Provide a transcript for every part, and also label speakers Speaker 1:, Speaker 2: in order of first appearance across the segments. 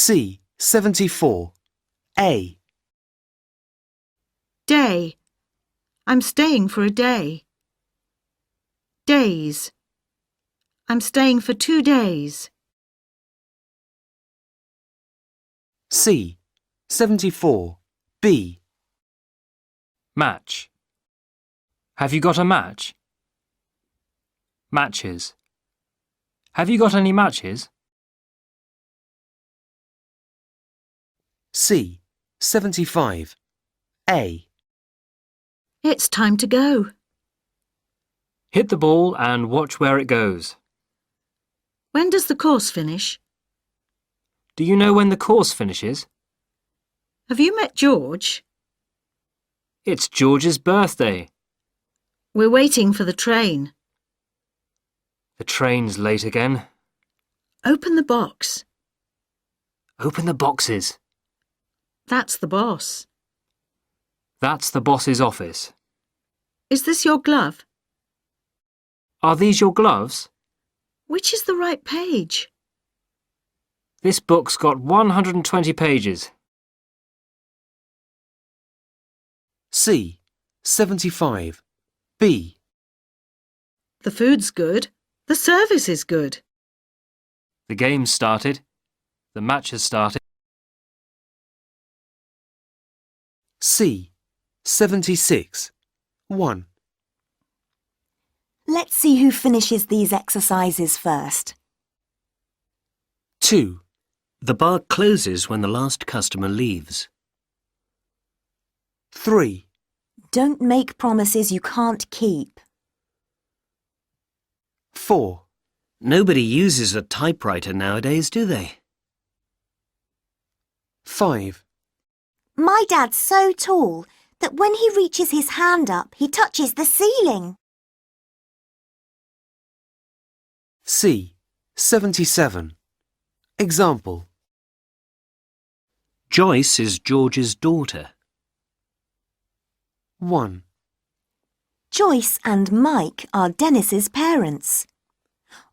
Speaker 1: C. 74. A.
Speaker 2: Day. I'm staying for a day. Days. I'm staying for 2 days.
Speaker 1: C. 74. B.
Speaker 3: Match. Have you got a match? Matches. Have you got any matches?
Speaker 1: C. 75. A.
Speaker 2: It's time to go.
Speaker 3: Hit the ball and watch where it goes.
Speaker 2: When does the course finish?
Speaker 3: Do you know when the course finishes?
Speaker 2: Have you met George?
Speaker 3: It's George's birthday.
Speaker 2: We're waiting for the train.
Speaker 3: The train's late again.
Speaker 2: Open the box.
Speaker 3: Open the boxes.
Speaker 2: That's the boss.
Speaker 3: That's the boss's office.
Speaker 2: Is this your glove?
Speaker 3: Are these your gloves?
Speaker 2: Which is the right page?
Speaker 3: This book's got 120 pages.
Speaker 1: C. 75. B.
Speaker 2: The food's good. The service is good.
Speaker 3: The game's started. The match has started.
Speaker 1: C. 76. 1.
Speaker 4: Let's see who finishes these exercises first.
Speaker 1: 2.
Speaker 5: The bar closes when the last customer leaves.
Speaker 1: 3.
Speaker 4: Don't make promises you can't keep.
Speaker 1: 4.
Speaker 5: Nobody uses a typewriter nowadays, do they?
Speaker 1: 5.
Speaker 4: My dad's so tall that when he reaches his hand up, he touches the ceiling.
Speaker 1: C. 77. Example.
Speaker 5: Joyce is George's daughter.
Speaker 1: 1.
Speaker 4: Joyce and Mike are Dennis's parents.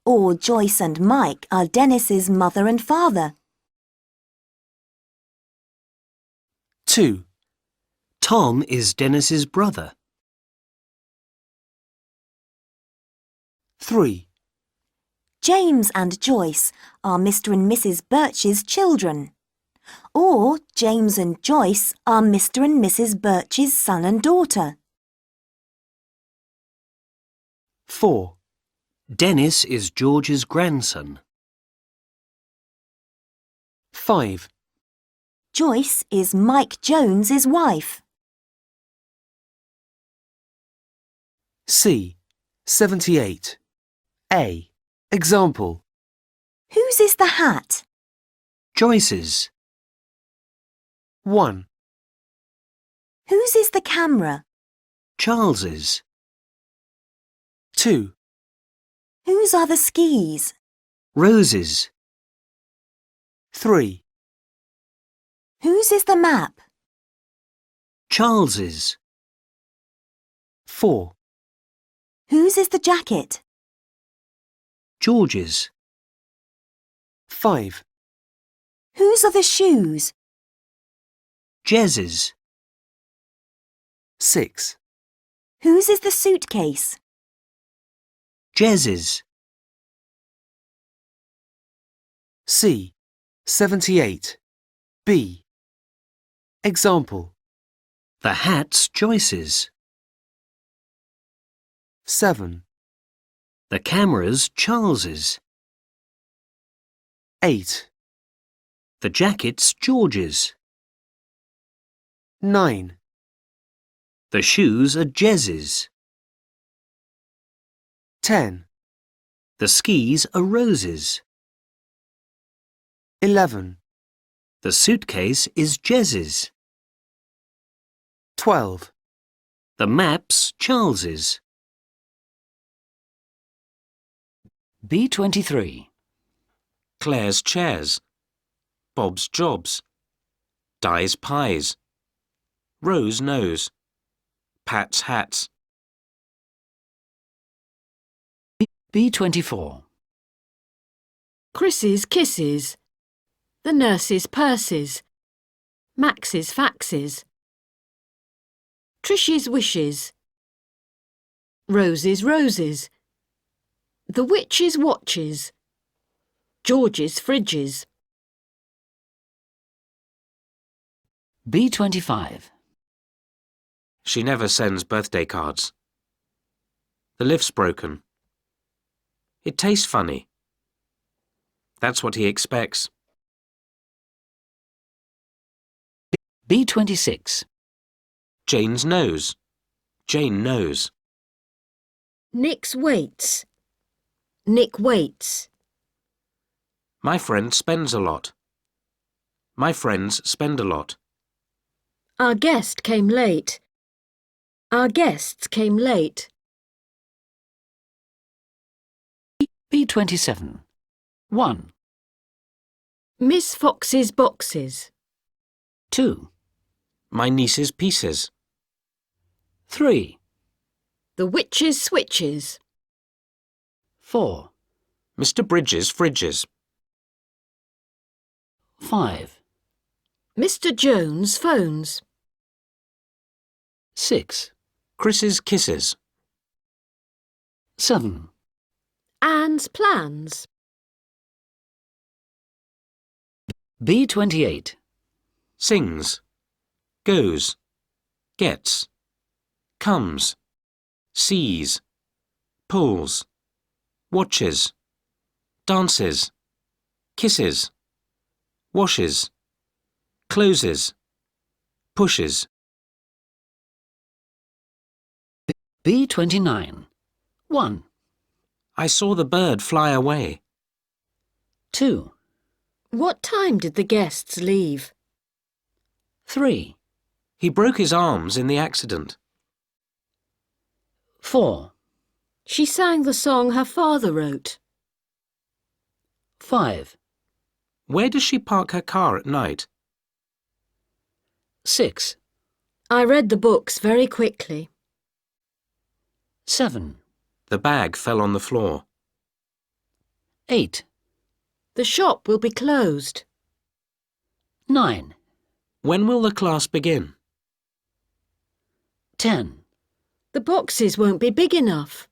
Speaker 4: Or Joyce and Mike are Dennis's mother and father.
Speaker 1: 2.
Speaker 5: Tom is Dennis's brother.
Speaker 1: 3.
Speaker 4: James and Joyce are Mr. and Mrs. Birch's children. Or James and Joyce are Mr. and Mrs. Birch's son and daughter.
Speaker 1: 4.
Speaker 5: Dennis is George's grandson.
Speaker 1: 5.
Speaker 4: Joyce is Mike Jones's wife.
Speaker 1: C. 78. A. Example.
Speaker 4: Whose is the hat?
Speaker 5: Joyce's.
Speaker 1: 1.
Speaker 4: Whose is the camera?
Speaker 5: Charles's.
Speaker 1: 2.
Speaker 4: Whose are the skis?
Speaker 5: Rose's.
Speaker 1: 3.
Speaker 4: Whose is the map?
Speaker 5: Charles's.
Speaker 1: 4.
Speaker 4: Whose is the jacket?
Speaker 5: George's.
Speaker 1: 5.
Speaker 4: Whose are the shoes?
Speaker 5: Jez's.
Speaker 1: 6.
Speaker 4: Whose is the suitcase?
Speaker 5: Jez's.
Speaker 1: C. 78. B. Example.
Speaker 5: The hat's Joyce's.
Speaker 1: 7.
Speaker 5: The camera's Charles's.
Speaker 1: 8.
Speaker 5: The jacket's George's.
Speaker 1: 9.
Speaker 5: The shoes are Jez's.
Speaker 1: 10.
Speaker 5: The skis are Rose's.
Speaker 1: 11.
Speaker 5: The suitcase is Jez's.
Speaker 1: 12.
Speaker 5: The map's Charles's.
Speaker 6: B23. Claire's chairs. Bob's jobs. Di's pies. Rose nose. Pat's hats. B24.
Speaker 2: Chris's kisses. The nurse's purses. Max's faxes. Trish's wishes. Rose's roses. The witch's watches. George's fridges.
Speaker 3: B25.
Speaker 6: She never sends birthday cards. The lift's broken. It tastes funny. That's what he expects.
Speaker 3: B26.
Speaker 6: Jane's nose. Jane knows.
Speaker 2: Nick's waits. Nick waits.
Speaker 6: My friend spends a lot. My friends spend a lot.
Speaker 2: Our guest came late. Our guests came late.
Speaker 3: B27. 1,
Speaker 2: Miss Fox's boxes.
Speaker 3: 2,
Speaker 6: My niece's pieces.
Speaker 3: 3,
Speaker 2: The witch's switches.
Speaker 3: 4,
Speaker 6: Mr. Bridges' fridges.
Speaker 3: 5,
Speaker 2: Mr. Jones' phones.
Speaker 3: 6,
Speaker 6: Chris's kisses.
Speaker 3: 7.
Speaker 2: Anne's plans.
Speaker 3: B28.
Speaker 6: Sings. Goes. Gets. Comes. Sees. Pulls. Watches. Dances. Kisses. Washes. Closes. Pushes.
Speaker 3: B29. 1,
Speaker 6: I saw the bird fly away.
Speaker 3: 2,
Speaker 2: What time did the guests leave?
Speaker 3: 3,
Speaker 6: He broke his arms in the accident.
Speaker 3: 4,
Speaker 2: She sang the song her father wrote.
Speaker 3: 5,
Speaker 6: Where does she park her car at night?
Speaker 3: 6,
Speaker 2: I read the books very quickly.
Speaker 3: 7,
Speaker 6: The bag fell on the floor.
Speaker 3: 8,
Speaker 2: The shop will be closed.
Speaker 3: 9,
Speaker 6: When will the class begin?
Speaker 3: 10.
Speaker 2: The boxes won't be big enough.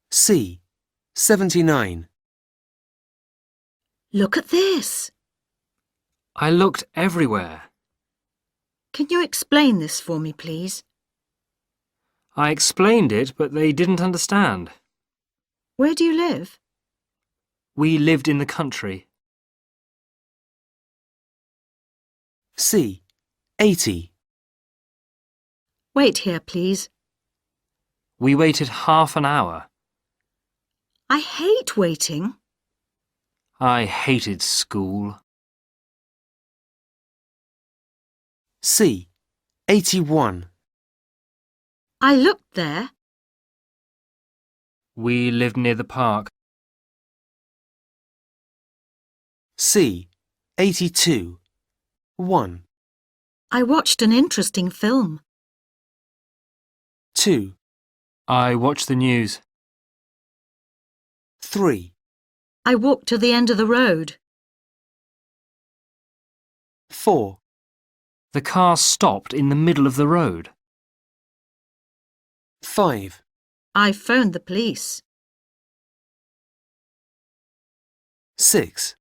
Speaker 1: C. 79.
Speaker 2: Look at this.
Speaker 3: I looked everywhere.
Speaker 2: Can you explain this for me, please?
Speaker 3: I explained it, but they didn't understand.
Speaker 2: Where do you live?
Speaker 3: We lived in the country.
Speaker 1: C. 80.
Speaker 2: Wait here, please.
Speaker 3: We waited half an hour.
Speaker 2: I hate waiting.
Speaker 3: I hated school.
Speaker 1: C. 81.
Speaker 2: I looked there.
Speaker 3: We lived near the park.
Speaker 1: C. 82. 1.
Speaker 2: I watched an interesting film.
Speaker 1: 2.
Speaker 3: I watched the news.
Speaker 1: 3.
Speaker 2: I walked to the end of the road.
Speaker 1: 4.
Speaker 3: The car stopped in the middle of the road.
Speaker 1: 5.
Speaker 2: I phoned the police.
Speaker 1: 6.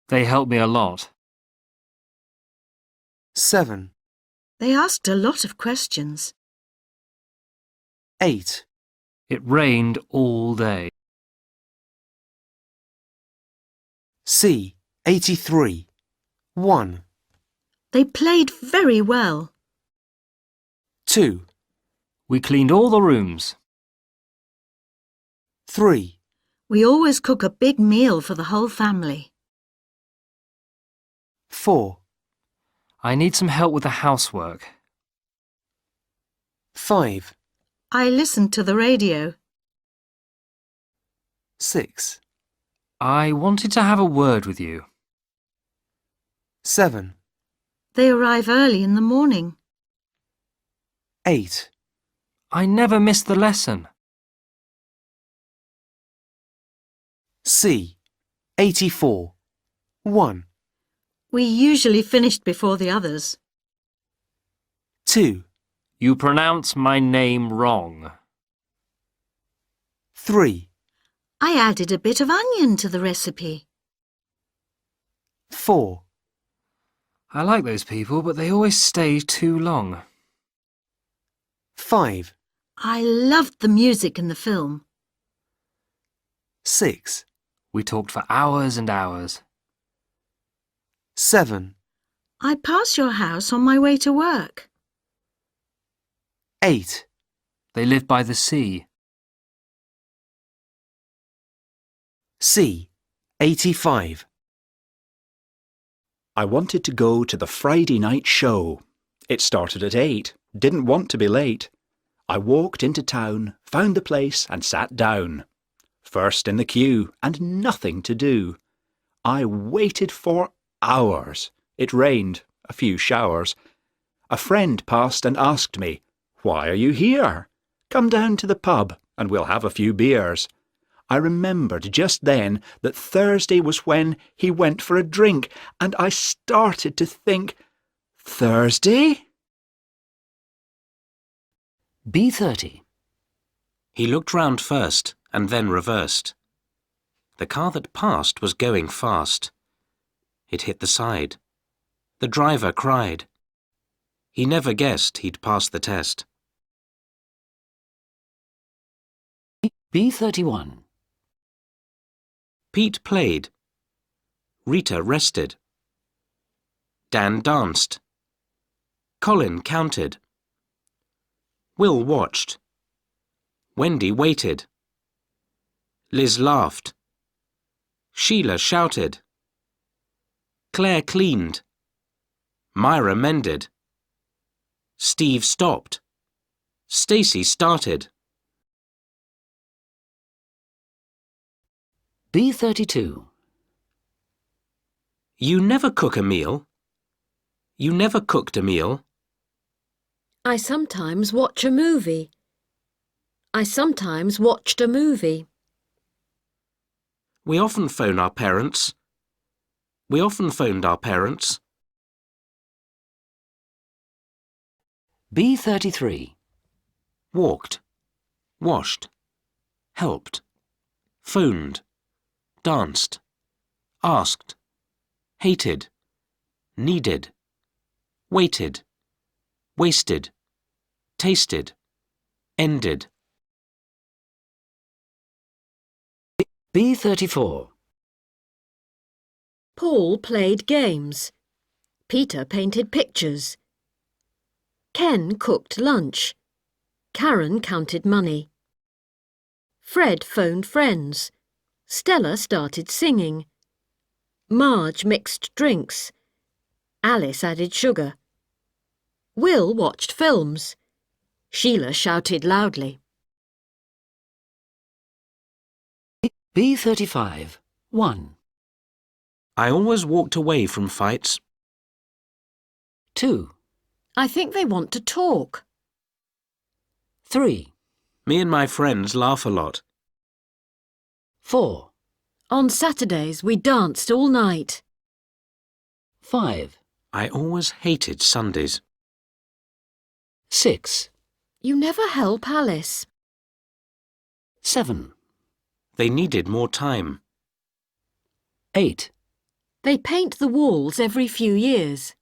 Speaker 3: They helped me a lot.
Speaker 1: 7.
Speaker 2: They asked a lot of questions.
Speaker 1: 8.
Speaker 3: It rained all day.
Speaker 1: C. 83. 1.
Speaker 2: They played very well.
Speaker 1: 2.
Speaker 3: We cleaned all the rooms.
Speaker 1: 3.
Speaker 2: We always cook a big meal for the whole family.
Speaker 1: 4.
Speaker 3: I need some help with the housework.
Speaker 1: 5.
Speaker 2: I listened to the radio.
Speaker 1: 6.
Speaker 3: I wanted to have a word with you.
Speaker 1: 7.
Speaker 2: They arrive early in the morning.
Speaker 1: 8.
Speaker 3: I never missed the lesson.
Speaker 1: C. 84. 1,
Speaker 2: We usually finished before the others.
Speaker 1: 2,
Speaker 3: You pronounce my name wrong.
Speaker 1: 3,
Speaker 2: I added a bit of onion to the recipe.
Speaker 1: 4,
Speaker 3: I like those people, but they always stay too long.
Speaker 1: 5,
Speaker 2: I loved the music in the film.
Speaker 1: 6,
Speaker 3: We talked for hours and hours.
Speaker 1: 7,
Speaker 2: I pass your house on my way to work.
Speaker 1: 8,
Speaker 3: They live by the sea.
Speaker 1: C. 85.
Speaker 7: I wanted to go to the Friday night show. It started at 8. Didn't want to be late. I walked into town, found the place and sat down. First in the queue and nothing to do. I waited for hours. It rained, a few showers. A friend passed and asked me, "Why are you here? Come down to the pub and we'll have a few beers." I remembered just then that Thursday was when he went for a drink, and I started to think, Thursday?
Speaker 5: B30.
Speaker 6: He looked round first and then reversed. The car that passed was going fast. It hit the side. The driver cried. He never guessed he'd passed the test.
Speaker 5: B31.
Speaker 6: Pete played. Rita rested. Dan danced. Colin counted. Will watched. Wendy waited. Liz laughed. Sheila shouted. Claire cleaned. Myra mended. Steve stopped. Stacy started.
Speaker 5: B32.
Speaker 6: You never cook a meal. You never cooked a meal.
Speaker 2: I sometimes watch a movie. I sometimes watched a movie.
Speaker 6: We often phone our parents. We often phoned our parents.
Speaker 5: B33.
Speaker 6: Walked. Washed. Helped. Phoned. Danced. Asked. Hated. Needed. Waited. Wasted. Tasted. Ended.
Speaker 5: B34.
Speaker 2: Paul played games. Peter painted pictures. Ken cooked lunch. Karen counted money. Fred phoned friends. Stella started singing. Marge mixed drinks. Alice added sugar. Will watched films. Sheila shouted loudly.
Speaker 5: B35. 1.
Speaker 6: I always walked away from fights.
Speaker 5: 2.
Speaker 2: I think they want to talk.
Speaker 5: 3.
Speaker 6: Me and my friends laugh a lot.
Speaker 5: 4.
Speaker 2: On Saturdays we danced all night.
Speaker 5: 5.
Speaker 6: I always hated Sundays.
Speaker 5: 6.
Speaker 2: You never help Alice.
Speaker 5: 7.
Speaker 6: They needed more time.
Speaker 5: 8.
Speaker 2: They paint the walls every few years.